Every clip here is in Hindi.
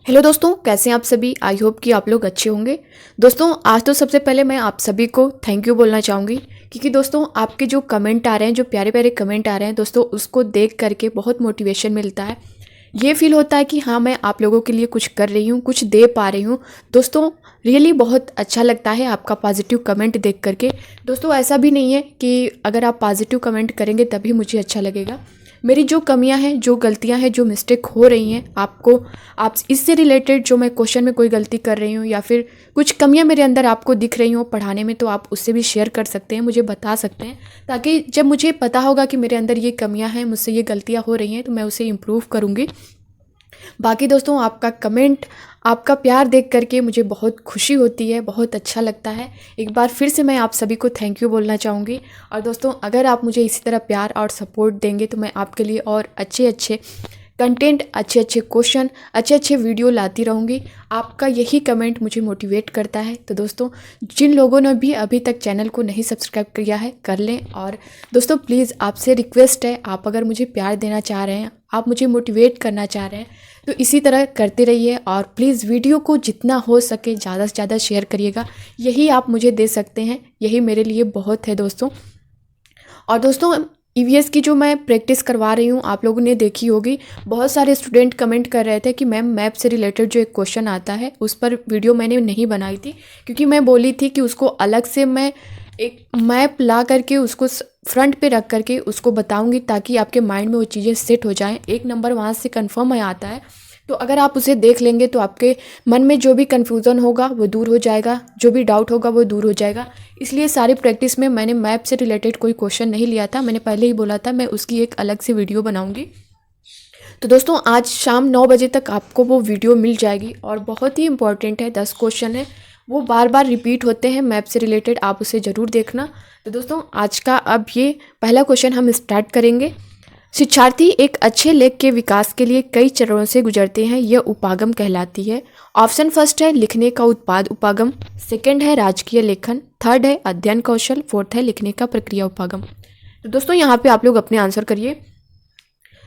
हेलो दोस्तों, कैसे हैं आप सभी। आई होप कि आप लोग अच्छे होंगे। दोस्तों, आज तो सबसे पहले मैं आप सभी को थैंक यू बोलना चाहूँगी, क्योंकि दोस्तों आपके जो कमेंट आ रहे हैं, जो प्यारे प्यारे कमेंट आ रहे हैं दोस्तों, उसको देख करके बहुत मोटिवेशन मिलता है। ये फील होता है कि हाँ, मैं आप लोगों के लिए कुछ कर रही हूँ, कुछ दे पा रही हूँ। दोस्तों रियली बहुत अच्छा लगता है आपका पॉजिटिव कमेंट देख करके। दोस्तों ऐसा भी नहीं है कि अगर आप पॉजिटिव कमेंट करेंगे तभी मुझे अच्छा लगेगा। मेरी जो कमियां हैं, जो गलतियां हैं, जो मिस्टेक हो रही हैं, आप इससे रिलेटेड जो मैं क्वेश्चन में कोई गलती कर रही हूँ या फिर कुछ कमियां मेरे अंदर आपको दिख रही हों पढ़ाने में, तो आप उससे भी शेयर कर सकते हैं, मुझे बता सकते हैं, ताकि जब मुझे पता होगा कि मेरे अंदर ये कमियां हैं, मुझसे ये गलतियां हो रही हैं, तो मैं उसे इम्प्रूव करूँगी। बाकी दोस्तों आपका कमेंट, आपका प्यार देख करके मुझे बहुत खुशी होती है, बहुत अच्छा लगता है। एक बार फिर से मैं आप सभी को थैंक यू बोलना चाहूँगी। और दोस्तों अगर आप मुझे इसी तरह प्यार और सपोर्ट देंगे तो मैं आपके लिए और अच्छे अच्छे कंटेंट, अच्छे अच्छे क्वेश्चन, अच्छे अच्छे वीडियो लाती रहूँगी। आपका यही कमेंट मुझे मोटिवेट करता है। तो दोस्तों जिन लोगों ने भी अभी तक चैनल को नहीं सब्सक्राइब किया है, कर लें। और दोस्तों प्लीज़ आपसे रिक्वेस्ट है, आप अगर मुझे प्यार देना चाह रहे हैं, आप मुझे मोटिवेट करना चाह रहे हैं, तो इसी तरह करते रहिए। और प्लीज़ वीडियो को जितना हो सके ज़्यादा से ज़्यादा शेयर करिएगा। यही आप मुझे दे सकते हैं, यही मेरे लिए बहुत है दोस्तों। और दोस्तों ईवीएस की जो मैं प्रैक्टिस करवा रही हूँ, आप लोगों ने देखी होगी। बहुत सारे स्टूडेंट कमेंट कर रहे थे कि मैम मैप से रिलेटेड जो एक क्वेश्चन आता है उस पर वीडियो मैंने नहीं बनाई थी, क्योंकि मैं बोली थी कि उसको अलग से मैं एक मैप ला करके उसको फ्रंट पे रख करके उसको बताऊंगी, ताकि आपके माइंड में वो चीज़ें सेट हो जाएं। एक नंबर वहाँ से कंफर्म आता है, तो अगर आप उसे देख लेंगे तो आपके मन में जो भी कन्फ्यूज़न होगा वो दूर हो जाएगा, जो भी डाउट होगा वो दूर हो जाएगा। इसलिए सारी प्रैक्टिस में मैंने मैप से रिलेटेड कोई क्वेश्चन नहीं लिया था, मैंने पहले ही बोला था मैं उसकी एक अलग से वीडियो बनाऊंगी। तो दोस्तों आज शाम 9 बजे तक आपको वो वीडियो मिल जाएगी, और बहुत ही इंपॉर्टेंट है, 10 क्वेश्चन है, वो बार बार रिपीट होते हैं मैप से रिलेटेड, आप उसे ज़रूर देखना। तो दोस्तों आज का अब ये पहला क्वेश्चन हम स्टार्ट करेंगे। शिक्षार्थी एक अच्छे लेख के विकास के लिए कई चरणों से गुजरते हैं, यह उपागम कहलाती है। ऑप्शन फर्स्ट है लिखने का उत्पाद उपागम, सेकंड है राजकीय लेखन, थर्ड है अध्ययन कौशल, फोर्थ है लिखने का प्रक्रिया उपागम। तो दोस्तों यहाँ पे आप लोग अपने आंसर करिए।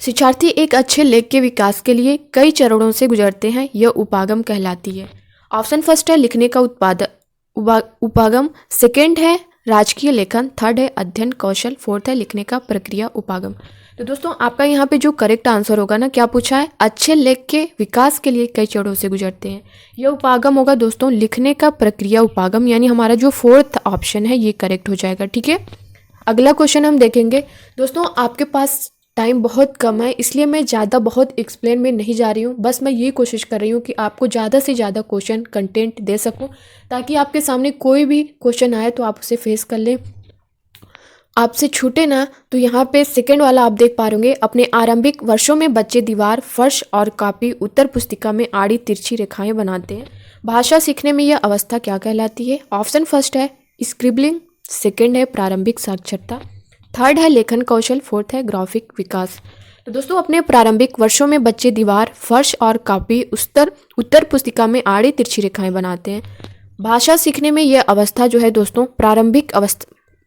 शिक्षार्थी एक अच्छे लेख के विकास के लिए कई चरणों से गुजरते हैं, यह उपागम कहलाती है। ऑप्शन फर्स्ट है लिखने का उपागम, सेकंड है राजकीय लेखन, थर्ड है अध्ययन कौशल, फोर्थ है लिखने का प्रक्रिया उपागम। तो दोस्तों आपका यहाँ पे जो करेक्ट आंसर होगा ना, क्या पूछा है, अच्छे लेख के विकास के लिए कई चरणों से गुजरते हैं, यह उपागम होगा दोस्तों, लिखने का प्रक्रिया उपागम, यानी हमारा जो फोर्थ ऑप्शन है ये करेक्ट हो जाएगा। ठीक है, अगला क्वेश्चन हम देखेंगे। दोस्तों आपके पास टाइम बहुत कम है, इसलिए मैं ज़्यादा बहुत एक्सप्लेन में नहीं जा रही हूँ, बस मैं ये कोशिश कर रही हूँ कि आपको ज़्यादा से ज़्यादा क्वेश्चन कंटेंट दे सकूँ, ताकि आपके सामने कोई भी क्वेश्चन आए तो आप उसे फेस कर लें, आपसे छूटे ना। तो यहाँ पे सेकंड वाला आप देख पा रहे, अपने आरंभिक वर्षों में बच्चे दीवार, फर्श और कॉपी, उत्तर पुस्तिका में आड़ी तिरछी रेखाएं बनाते हैं। भाषा सीखने में यह अवस्था क्या कहलाती है। ऑप्शन फर्स्ट है स्क्रिबलिंग, सेकंड है प्रारंभिक साक्षरता, थर्ड है लेखन कौशल, फोर्थ है ग्राफिक विकास। तो दोस्तों अपने प्रारंभिक वर्षों में बच्चे दीवार, फर्श और कॉपी, उत्तर पुस्तिका में आड़ी तिरछी रेखाएं बनाते हैं। भाषा सीखने में यह अवस्था जो है दोस्तों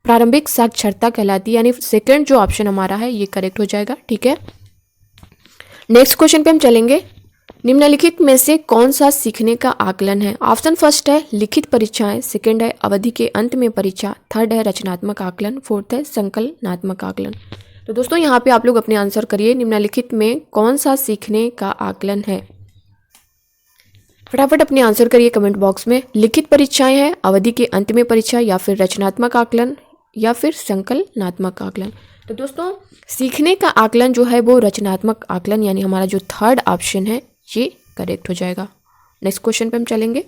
प्रारंभिक साक्षरता कहलाती है, यानी सेकंड जो ऑप्शन हमारा है ये करेक्ट हो जाएगा। ठीक है, नेक्स्ट क्वेश्चन पे हम चलेंगे। निम्नलिखित में से कौन सा सीखने का आकलन है। ऑप्शन फर्स्ट है लिखित परीक्षाएं, सेकंड है अवधि के अंत में परीक्षा, थर्ड है रचनात्मक आकलन, फोर्थ है संकलनात्मक आकलन। तो दोस्तों यहाँ पे आप लोग अपने आंसर करिए, निम्नलिखित में कौन सा सीखने का आकलन है। फटाफट अपने आंसर करिए कमेंट बॉक्स में। लिखित परीक्षाएं हैं, अवधि के अंत में परीक्षा, या फिर रचनात्मक आकलन, या फिर संकलनात्मक आकलन। तो दोस्तों सीखने का आकलन जो है वो रचनात्मक आकलन, यानी हमारा जो थर्ड ऑप्शन है ये करेक्ट हो जाएगा। नेक्स्ट क्वेश्चन पे हम चलेंगे।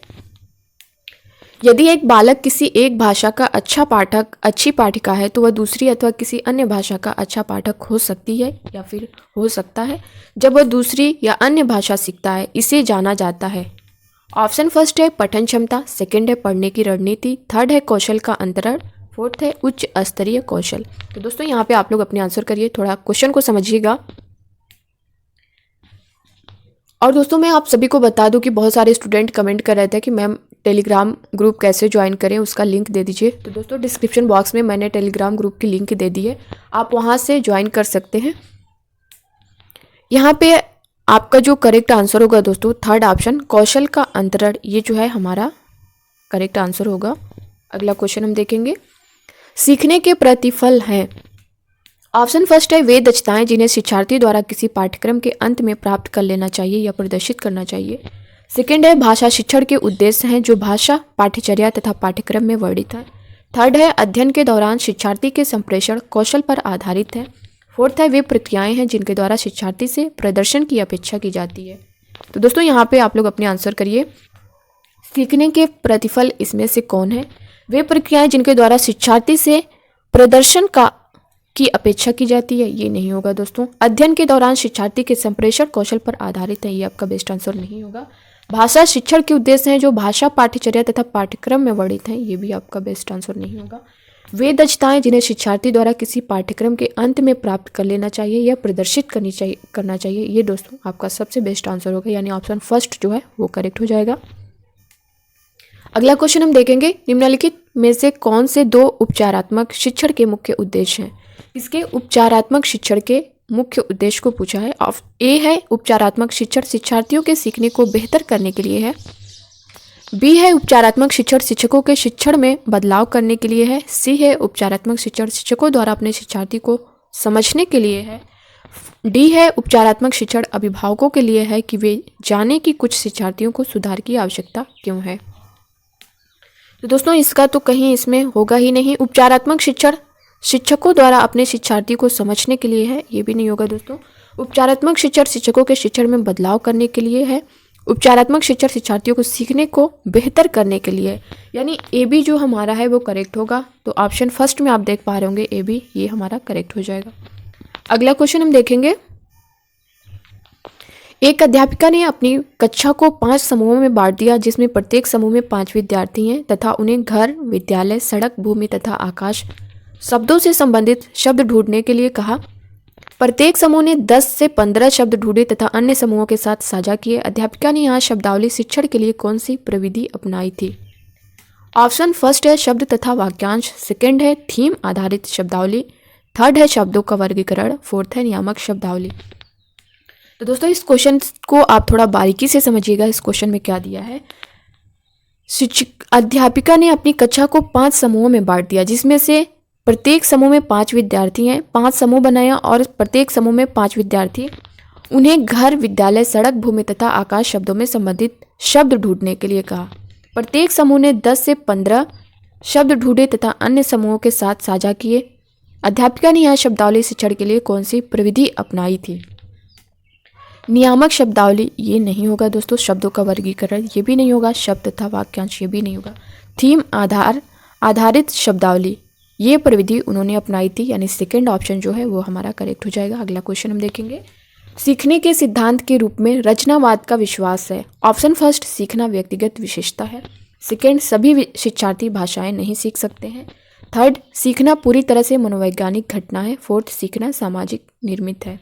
यदि एक बालक किसी एक भाषा का अच्छा पाठक, अच्छी पाठिका है, तो वह दूसरी अथवा किसी अन्य भाषा का अच्छा पाठक हो सकती है या फिर हो सकता है जब वह दूसरी या अन्य भाषा सीखता है, इसे जाना जाता है। ऑप्शन फर्स्ट है पठन क्षमता, सेकंड है पढ़ने की रणनीति, थर्ड है कौशल का अंतरण, फोर्थ है उच्च स्तरीय कौशल। तो दोस्तों यहाँ पे आप लोग अपने आंसर करिए, थोड़ा क्वेश्चन को समझिएगा। और दोस्तों मैं आप सभी को बता दूं कि बहुत सारे स्टूडेंट कमेंट कर रहे थे कि मैम टेलीग्राम ग्रुप कैसे ज्वाइन करें, उसका लिंक दे दीजिए। तो दोस्तों डिस्क्रिप्शन बॉक्स में मैंने टेलीग्राम ग्रुप की लिंक दे दी है, आप वहाँ से ज्वाइन कर सकते हैं। यहाँ पे आपका जो करेक्ट आंसर होगा दोस्तों थर्ड ऑप्शन कौशल का अंतरण, ये जो है हमारा करेक्ट आंसर होगा। अगला क्वेश्चन हम देखेंगे, सीखने के प्रतिफल हैं। ऑप्शन फर्स्ट है वे दक्षताएं जिन्हें शिक्षार्थी द्वारा किसी पाठ्यक्रम के अंत में प्राप्त कर लेना चाहिए या प्रदर्शित करना चाहिए। सेकंड है भाषा शिक्षण के उद्देश्य हैं जो भाषा पाठ्यचर्या तथा पाठ्यक्रम में वर्णित है। थर्ड है अध्ययन के दौरान शिक्षार्थी के संप्रेषण कौशल पर आधारित है। फोर्थ है वे प्रक्रियाएं हैं जिनके द्वारा शिक्षार्थी से प्रदर्शन की अपेक्षा की जाती है। तो दोस्तों यहाँ पे आप लोग अपने आंसर करिए, सीखने के प्रतिफल इसमें से कौन है? वे प्रक्रियाएं जिनके द्वारा शिक्षार्थी से प्रदर्शन की अपेक्षा की जाती है, ये नहीं होगा दोस्तों। अध्ययन के दौरान शिक्षार्थी के संप्रेषण कौशल पर आधारित है, ये आपका बेस्ट आंसर नहीं होगा। भाषा शिक्षण के उद्देश्य हैं जो भाषा पाठ्यचर्या तथा पाठ्यक्रम में वर्णित हैं, ये भी आपका बेस्ट आंसर नहीं होगा। वे दक्षताएं जिन्हें शिक्षार्थी द्वारा किसी पाठ्यक्रम के अंत में प्राप्त कर लेना चाहिए या प्रदर्शित करना चाहिए, ये दोस्तों आपका सबसे बेस्ट आंसर होगा, यानी ऑप्शन फर्स्ट जो है वो करेक्ट हो जाएगा। अगला क्वेश्चन हम देखेंगे, निम्नलिखित में से कौन से दो उपचारात्मक शिक्षण के मुख्य उद्देश्य हैं? इसके उपचारात्मक शिक्षण के मुख्य उद्देश्य को पूछा है। ए है उपचारात्मक शिक्षण शिक्षार्थियों के सीखने को बेहतर करने के लिए है। बी है उपचारात्मक शिक्षण शिक्षकों के शिक्षण में बदलाव करने के लिए है। सी है उपचारात्मक शिक्षण शिक्षकों द्वारा अपने शिक्षार्थी को समझने के लिए है। डी है उपचारात्मक शिक्षण अभिभावकों के लिए है कि वे जाने कि कुछ शिक्षार्थियों को सुधार की आवश्यकता क्यों है। तो दोस्तों इसका तो कहीं इसमें होगा ही नहीं। उपचारात्मक शिक्षण शिक्षकों द्वारा अपने शिक्षार्थी को समझने के लिए है, ये भी नहीं होगा दोस्तों। उपचारात्मक शिक्षण शिक्षकों के शिक्षण में बदलाव करने के लिए है। उपचारात्मक शिक्षण शिक्षार्थियों को सीखने को बेहतर करने के लिए, यानी ए बी जो हमारा है वो करेक्ट होगा। तो ऑप्शन फर्स्ट में आप देख पा रहे होंगे ए बी, ये हमारा करेक्ट हो जाएगा। अगला क्वेश्चन हम देखेंगे, एक अध्यापिका ने अपनी कक्षा को 5 समूहों में बांट दिया जिसमें प्रत्येक समूह में 5 विद्यार्थी हैं तथा उन्हें घर, विद्यालय, सड़क, भूमि तथा आकाश शब्दों से संबंधित शब्द ढूंढने के लिए कहा। प्रत्येक समूह ने 10 से 15 शब्द ढूंढे तथा अन्य समूहों के साथ साझा किए। अध्यापिका ने यहाँ शब्दावली शिक्षण के लिए कौन सी प्रविधि अपनाई थी? ऑप्शन फर्स्ट है शब्द तथा वाक्यांश, सेकंड है थीम आधारित शब्दावली, थर्ड है शब्दों का वर्गीकरण, फोर्थ है नियामक शब्दावली। तो दोस्तों इस क्वेश्चन को आप थोड़ा बारीकी से समझिएगा। इस क्वेश्चन में क्या दिया है, अध्यापिका ने अपनी कक्षा को 5 समूहों में बांट दिया जिसमें से प्रत्येक समूह में 5 विद्यार्थी हैं। 5 समूह बनाया और प्रत्येक समूह में 5 विद्यार्थी, उन्हें घर, विद्यालय, सड़क, भूमि तथा आकाश शब्दों में संबंधित शब्द ढूंढने के लिए कहा। प्रत्येक समूह ने 10 से 15 शब्द ढूंढे तथा अन्य समूहों के साथ साझा किए। अध्यापिका ने यहाँ शब्दावली शिक्षण के लिए कौन सी प्रविधि अपनाई थी? नियामक शब्दावली, ये नहीं होगा दोस्तों। शब्दों का वर्गीकरण, ये भी नहीं होगा। शब्द तथा वाक्यांश, ये भी नहीं होगा। थीम आधारित शब्दावली, ये प्रविधि उन्होंने अपनाई थी, यानी सेकंड ऑप्शन जो है वो हमारा करेक्ट हो जाएगा। अगला क्वेश्चन हम देखेंगे, सीखने के सिद्धांत के रूप में रचनावाद का विश्वास है। ऑप्शन फर्स्ट सीखना व्यक्तिगत विशेषता है। सेकंड सभी शिक्षार्थी भाषाएं नहीं सीख सकते हैं। थर्ड सीखना पूरी तरह से मनोवैज्ञानिक घटना है। फोर्थ सीखना सामाजिक निर्मित है।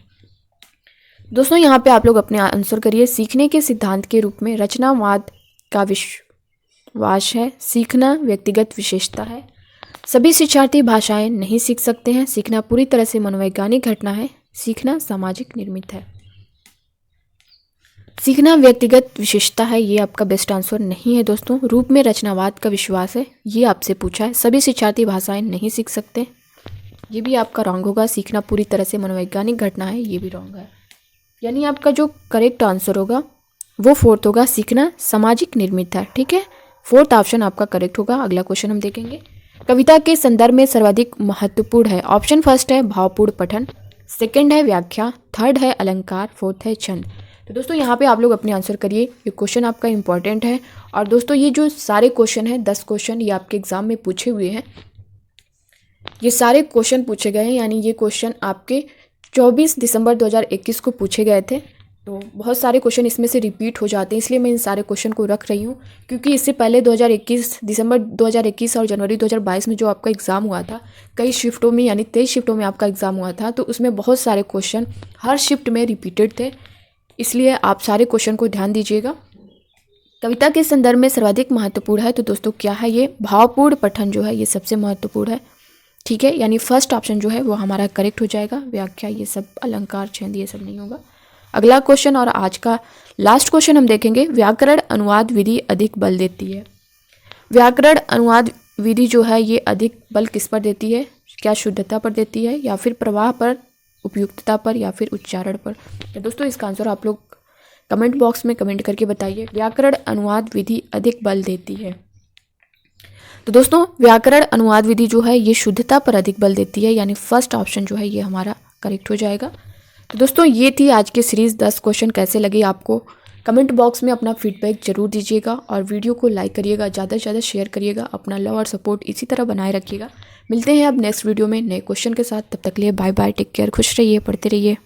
दोस्तों यहाँ पे आप लोग अपने आंसर करिए, सीखने के सिद्धांत के रूप में रचनावाद का विश्वास है, सीखना व्यक्तिगत विशेषता है, सभी शिक्षार्थी भाषाएं नहीं सीख सकते हैं, सीखना पूरी तरह से मनोवैज्ञानिक घटना है, सीखना सामाजिक निर्मित है। सीखना व्यक्तिगत विशेषता है, ये आपका बेस्ट आंसर नहीं है दोस्तों। रूप में रचनावाद का विश्वास है, ये आपसे पूछा है। सभी शिक्षार्थी भाषाएं नहीं सीख सकते, ये भी आपका रॉन्ग होगा। सीखना पूरी तरह से मनोवैज्ञानिक घटना है, ये भी रॉन्ग है। यानी आपका जो करेक्ट आंसर होगा वो फोर्थ होगा, सीखना सामाजिक निर्मित है। ठीक है, फोर्थ ऑप्शन आपका करेक्ट होगा। अगला क्वेश्चन हम देखेंगे, कविता के संदर्भ में सर्वाधिक महत्वपूर्ण है। ऑप्शन फर्स्ट है भावपूर्ण पठन, सेकंड है व्याख्या, थर्ड है अलंकार, फोर्थ है छंद। तो दोस्तों यहाँ पे आप लोग अपने आंसर करिए, ये क्वेश्चन आपका इंपॉर्टेंट है। और दोस्तों ये जो सारे क्वेश्चन हैं 10 क्वेश्चन ये आपके एग्जाम में पूछे हुए हैं, ये सारे क्वेश्चन पूछे गए हैं, यानी ये क्वेश्चन आपके 24 दिसंबर 2021 को पूछे गए थे। तो बहुत सारे क्वेश्चन इसमें से रिपीट हो जाते हैं, इसलिए मैं इन सारे क्वेश्चन को रख रही हूँ, क्योंकि इससे पहले 2021 दिसंबर 2021 और जनवरी 2022 में जो आपका एग्ज़ाम हुआ था, कई शिफ्टों में यानी 23 शिफ्टों में आपका एग्ज़ाम हुआ था, तो उसमें बहुत सारे क्वेश्चन हर शिफ्ट में रिपीटेड थे, इसलिए आप सारे क्वेश्चन को ध्यान दीजिएगा। कविता के संदर्भ में सर्वाधिक महत्वपूर्ण है, तो दोस्तों क्या है ये? भावपूर्ण पठन जो है ये सबसे महत्वपूर्ण है। ठीक है, यानी फर्स्ट ऑप्शन जो है वो हमारा करेक्ट हो जाएगा। व्याख्या, ये सब अलंकार, छंद, ये सब नहीं होगा। अगला क्वेश्चन और आज का लास्ट क्वेश्चन हम देखेंगे, व्याकरण अनुवाद विधि अधिक बल देती है। व्याकरण अनुवाद विधि जो है ये अधिक बल किस पर देती है? क्या शुद्धता पर देती है, या फिर प्रवाह पर, उपयुक्तता पर, या फिर उच्चारण पर? तो दोस्तों इसका आंसर आप लोग कमेंट बॉक्स में कमेंट करके बताइए। व्याकरण अनुवाद विधि अधिक बल देती है। तो दोस्तों व्याकरण अनुवाद विधि जो है ये शुद्धता पर अधिक बल देती है, यानी फर्स्ट ऑप्शन जो है ये हमारा करेक्ट हो जाएगा। तो दोस्तों ये थी आज की सीरीज़ 10 क्वेश्चन। कैसे लगे आपको? कमेंट बॉक्स में अपना फीडबैक जरूर दीजिएगा और वीडियो को लाइक करिएगा, ज़्यादा से ज़्यादा शेयर करिएगा। अपना लव और सपोर्ट इसी तरह बनाए रखिएगा। मिलते हैं अब नेक्स्ट वीडियो में नए क्वेश्चन के साथ। तब तक के लिए बाय बाय, टेक केयर, खुश रहिए, पढ़ते रहिए।